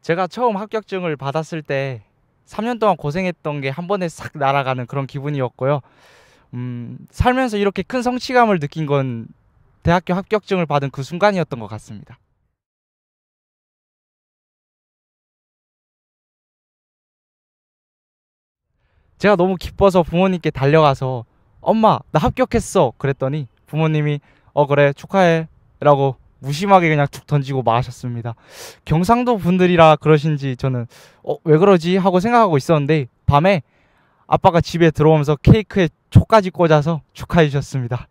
제가 처음 합격증을 받았을 때 3년 동안 고생했던 게 한 번에 싹 날아가는 그런 기분이었고요. 살면서 이렇게 큰 성취감을 느낀 건 대학교 합격증을 받은 그 순간이었던 것 같습니다. 제가 너무 기뻐서 부모님께 달려가서 엄마, 나 합격했어. 그랬더니 부모님이 그래, 축하해. 라고 무심하게 그냥 툭 던지고 마셨습니다. 경상도 분들이라 그러신지 저는 왜 그러지? 하고 생각하고 있었는데 밤에 아빠가 집에 들어오면서 케이크에 초까지 꽂아서 축하해 주셨습니다.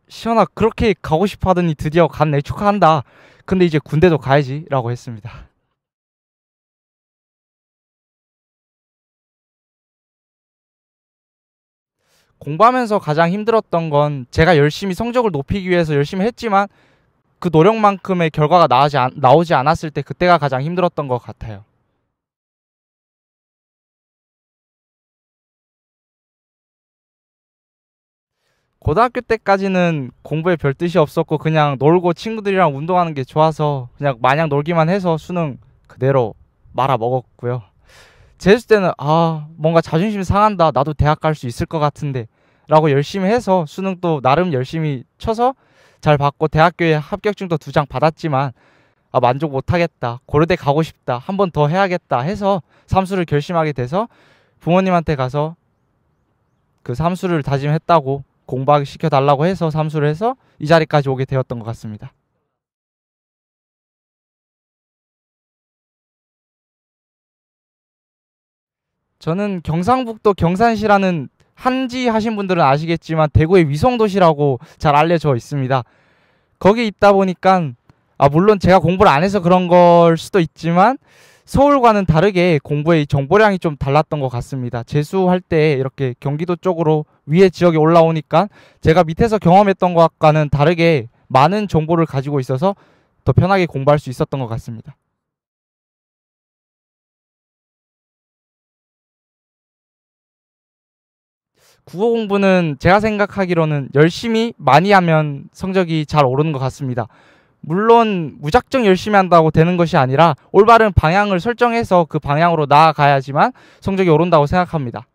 시연아, 그렇게 가고 싶어 하더니 드디어 갔네. 축하한다. 근데 이제 군대도 가야지. 라고 했습니다. 공부하면서 가장 힘들었던 건 제가 열심히 성적을 높이기 위해서 열심히 했지만 그 노력만큼의 결과가 나오지 않았을 때 그때가 가장 힘들었던 것 같아요. 고등학교 때까지는 공부에 별 뜻이 없었고 그냥 놀고 친구들이랑 운동하는 게 좋아서 그냥 마냥 놀기만 해서 수능 그대로 말아 먹었고요. 재수 때는 뭔가 자존심 상한다. 나도 대학 갈 수 있을 것 같은데 라고 열심히 해서 수능도 나름 열심히 쳐서 잘 받고 대학교에 합격증도 2장 받았지만 만족 못하겠다. 고려대 가고 싶다. 한 번 더 해야겠다 해서 삼수를 결심하게 돼서 부모님한테 가서 그 삼수를 다짐했다고 공부하기 시켜달라고 해서 삼수를 해서 이 자리까지 오게 되었던 것 같습니다. 저는 경상북도 경산시라는 한지 하신 분들은 아시겠지만 대구의 위성도시라고 잘 알려져 있습니다. 거기 있다 보니까 물론 제가 공부를 안 해서 그런 걸 수도 있지만 서울과는 다르게 공부의 정보량이 좀 달랐던 것 같습니다. 재수할 때 이렇게 경기도 쪽으로 위에 지역에 올라오니까 제가 밑에서 경험했던 것과는 다르게 많은 정보를 가지고 있어서 더 편하게 공부할 수 있었던 것 같습니다. 국어 공부는 제가 생각하기로는 열심히 많이 하면 성적이 잘 오르는 것 같습니다. 물론 무작정 열심히 한다고 되는 것이 아니라 올바른 방향을 설정해서 그 방향으로 나아가야지만 성적이 오른다고 생각합니다.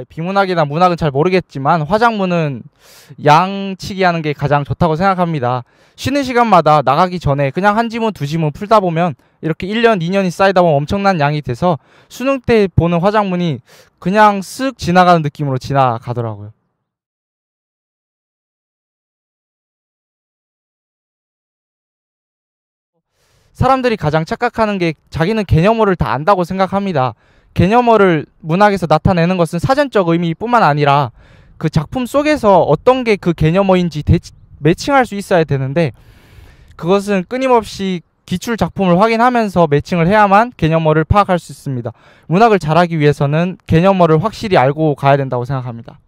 비문학이나 문학은 잘 모르겠지만 화작문은 양치기 하는 게 가장 좋다고 생각합니다. 쉬는 시간마다 나가기 전에 그냥 한 지문 두 지문 풀다 보면 이렇게 1년 2년이 쌓이다 보면 엄청난 양이 돼서 수능 때 보는 화작문이 그냥 쓱 지나가는 느낌으로 지나가더라고요. 사람들이 가장 착각하는 게 자기는 개념어를 다 안다고 생각합니다. 개념어를 문학에서 나타내는 것은 사전적 의미뿐만 아니라 그 작품 속에서 어떤 게 그 개념어인지 매칭할 수 있어야 되는데 그것은 끊임없이 기출 작품을 확인하면서 매칭을 해야만 개념어를 파악할 수 있습니다. 문학을 잘하기 위해서는 개념어를 확실히 알고 가야 된다고 생각합니다.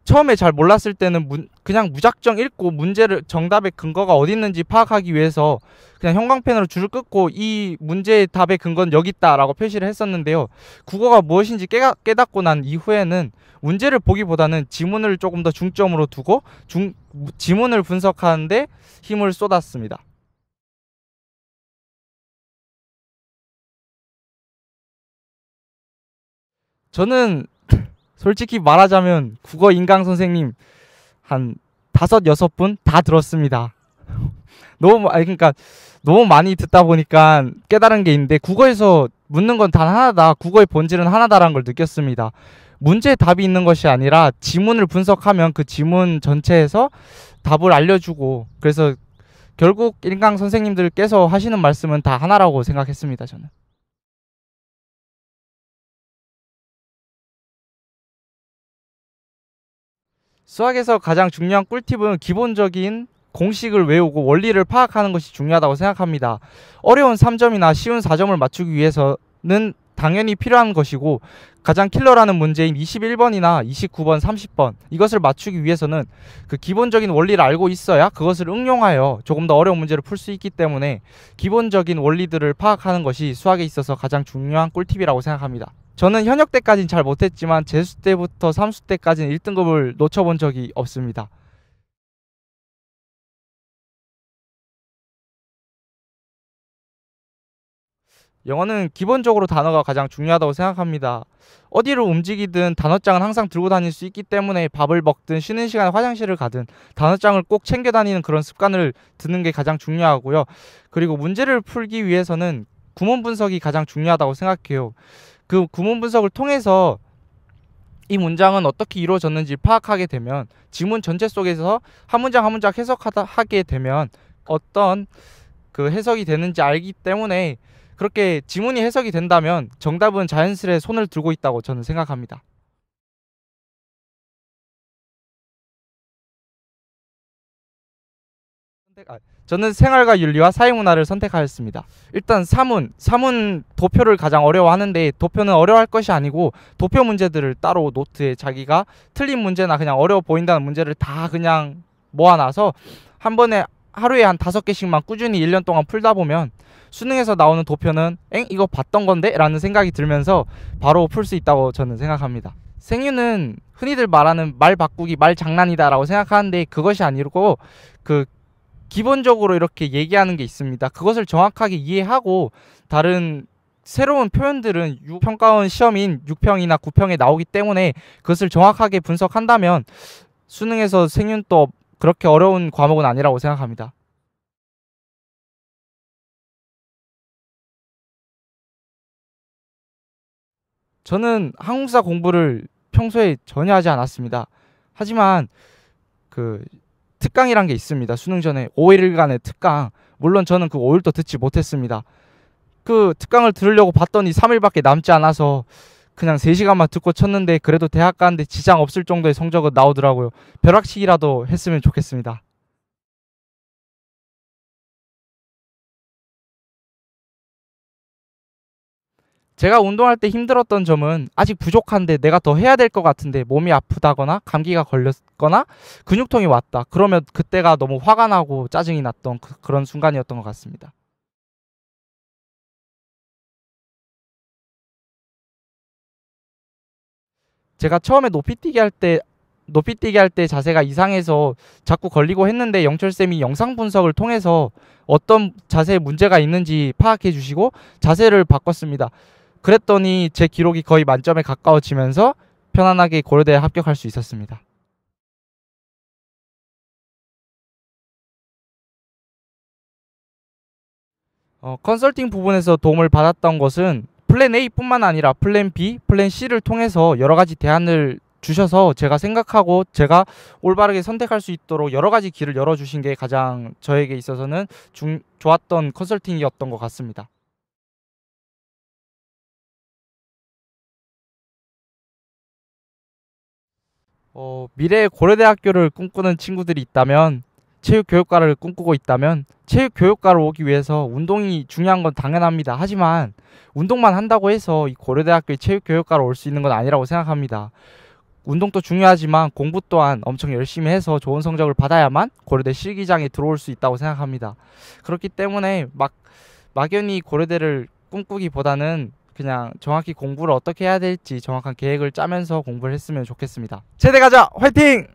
처음에 잘 몰랐을 때는 그냥 무작정 읽고 문제를 정답의 근거가 어디 있는지 파악하기 위해서 그냥 형광펜으로 줄을 긋고 이 문제의 답의 근거는 여기 있다라고 표시를 했었는데요. 국어가 무엇인지 깨닫고 난 이후에는 문제를 보기보다는 지문을 조금 더 중점으로 두고 지문을 분석하는데 힘을 쏟았습니다. 저는 솔직히 말하자면 국어 인강 선생님 한 5-6분 다 들었습니다. 그러니까 너무 많이 듣다 보니까 깨달은 게 있는데 국어에서 묻는 건 단 하나다. 국어의 본질은 하나다라는 걸 느꼈습니다. 문제에 답이 있는 것이 아니라 지문을 분석하면 그 지문 전체에서 답을 알려주고 그래서 결국 인강 선생님들께서 하시는 말씀은 다 하나라고 생각했습니다. 저는. 수학에서 가장 중요한 꿀팁은 기본적인 공식을 외우고 원리를 파악하는 것이 중요하다고 생각합니다. 어려운 3점이나 쉬운 4점을 맞추기 위해서는 당연히 필요한 것이고, 가장 킬러라는 문제인 21번이나 29번, 30번 이것을 맞추기 위해서는 그 기본적인 원리를 알고 있어야 그것을 응용하여 조금 더 어려운 문제를 풀 수 있기 때문에 기본적인 원리들을 파악하는 것이 수학에 있어서 가장 중요한 꿀팁이라고 생각합니다. 저는 현역 때까지는 잘 못했지만 재수 때부터 삼수 때까지는 1등급을 놓쳐본 적이 없습니다. 영어는 기본적으로 단어가 가장 중요하다고 생각합니다. 어디를 움직이든 단어장은 항상 들고 다닐 수 있기 때문에 밥을 먹든 쉬는 시간에 화장실을 가든 단어장을 꼭 챙겨 다니는 그런 습관을 드는 게 가장 중요하고요. 그리고 문제를 풀기 위해서는 구문 분석이 가장 중요하다고 생각해요. 그 구문 분석을 통해서 이 문장은 어떻게 이루어졌는지 파악하게 되면 지문 전체 속에서 한 문장 한 문장 하게 되면 어떤 그 해석이 되는지 알기 때문에, 그렇게 지문이 해석이 된다면 정답은 자연스레 손을 들고 있다고 저는 생각합니다. 저는 생활과 윤리와 사회문화를 선택하였습니다. 일단 사문 도표를 가장 어려워하는데, 도표는 어려워할 것이 아니고 도표 문제들을 따로 노트에 자기가 틀린 문제나 그냥 어려워 보인다는 문제를 다 그냥 모아놔서 한 번에 하루에 한 5개씩만 꾸준히 1년 동안 풀다 보면 수능에서 나오는 도표는 이거 봤던 건데? 라는 생각이 들면서 바로 풀 수 있다고 저는 생각합니다. 생유는 흔히들 말하는 말 바꾸기, 말 장난이다 라고 생각하는데, 그것이 아니고 그 기본적으로 이렇게 얘기하는 게 있습니다. 그것을 정확하게 이해하고 다른 새로운 표현들은 평가원 시험인 6평이나 9평에 나오기 때문에 그것을 정확하게 분석한다면 수능에서 생윤 또 그렇게 어려운 과목은 아니라고 생각합니다. 저는 한국사 공부를 평소에 전혀 하지 않았습니다. 하지만 그 특강이란 게 있습니다. 수능 전에 5일간의 특강. 물론 저는 그 5일도 듣지 못했습니다. 그 특강을 들으려고 봤더니 3일밖에 남지 않아서 그냥 3시간만 듣고 쳤는데, 그래도 대학 가는데 지장 없을 정도의 성적은 나오더라고요. 벼락치기라도 했으면 좋겠습니다. 제가 운동할 때 힘들었던 점은 아직 부족한데 내가 더 해야 될 것 같은데 몸이 아프다거나 감기가 걸렸거나 근육통이 왔다. 그러면 그때가 너무 화가 나고 짜증이 났던 그런 순간이었던 것 같습니다. 제가 처음에 높이뛰기 할 때 자세가 이상해서 자꾸 걸리고 했는데, 영철쌤이 영상 분석을 통해서 어떤 자세에 문제가 있는지 파악해 주시고 자세를 바꿨습니다. 그랬더니 제 기록이 거의 만점에 가까워지면서 편안하게 고려대에 합격할 수 있었습니다. 컨설팅 부분에서 도움을 받았던 것은 플랜 A뿐만 아니라 플랜 B, 플랜 C를 통해서 여러 가지 대안을 주셔서 제가 생각하고 제가 올바르게 선택할 수 있도록 여러 가지 길을 열어주신 게 가장 저에게 있어서는 좋았던 컨설팅이었던 것 같습니다. 미래의 고려대학교를 꿈꾸는 친구들이 있다면, 체육교육과를 꿈꾸고 있다면, 체육교육과를 오기 위해서 운동이 중요한 건 당연합니다. 하지만 운동만 한다고 해서 이 고려대학교의 체육교육과로 올 수 있는 건 아니라고 생각합니다. 운동도 중요하지만 공부 또한 엄청 열심히 해서 좋은 성적을 받아야만 고려대 실기장에 들어올 수 있다고 생각합니다. 그렇기 때문에 막연히 고려대를 꿈꾸기보다는 그냥 정확히 공부를 어떻게 해야 될지 정확한 계획을 짜면서 공부를 했으면 좋겠습니다. 체대 가자! 화이팅!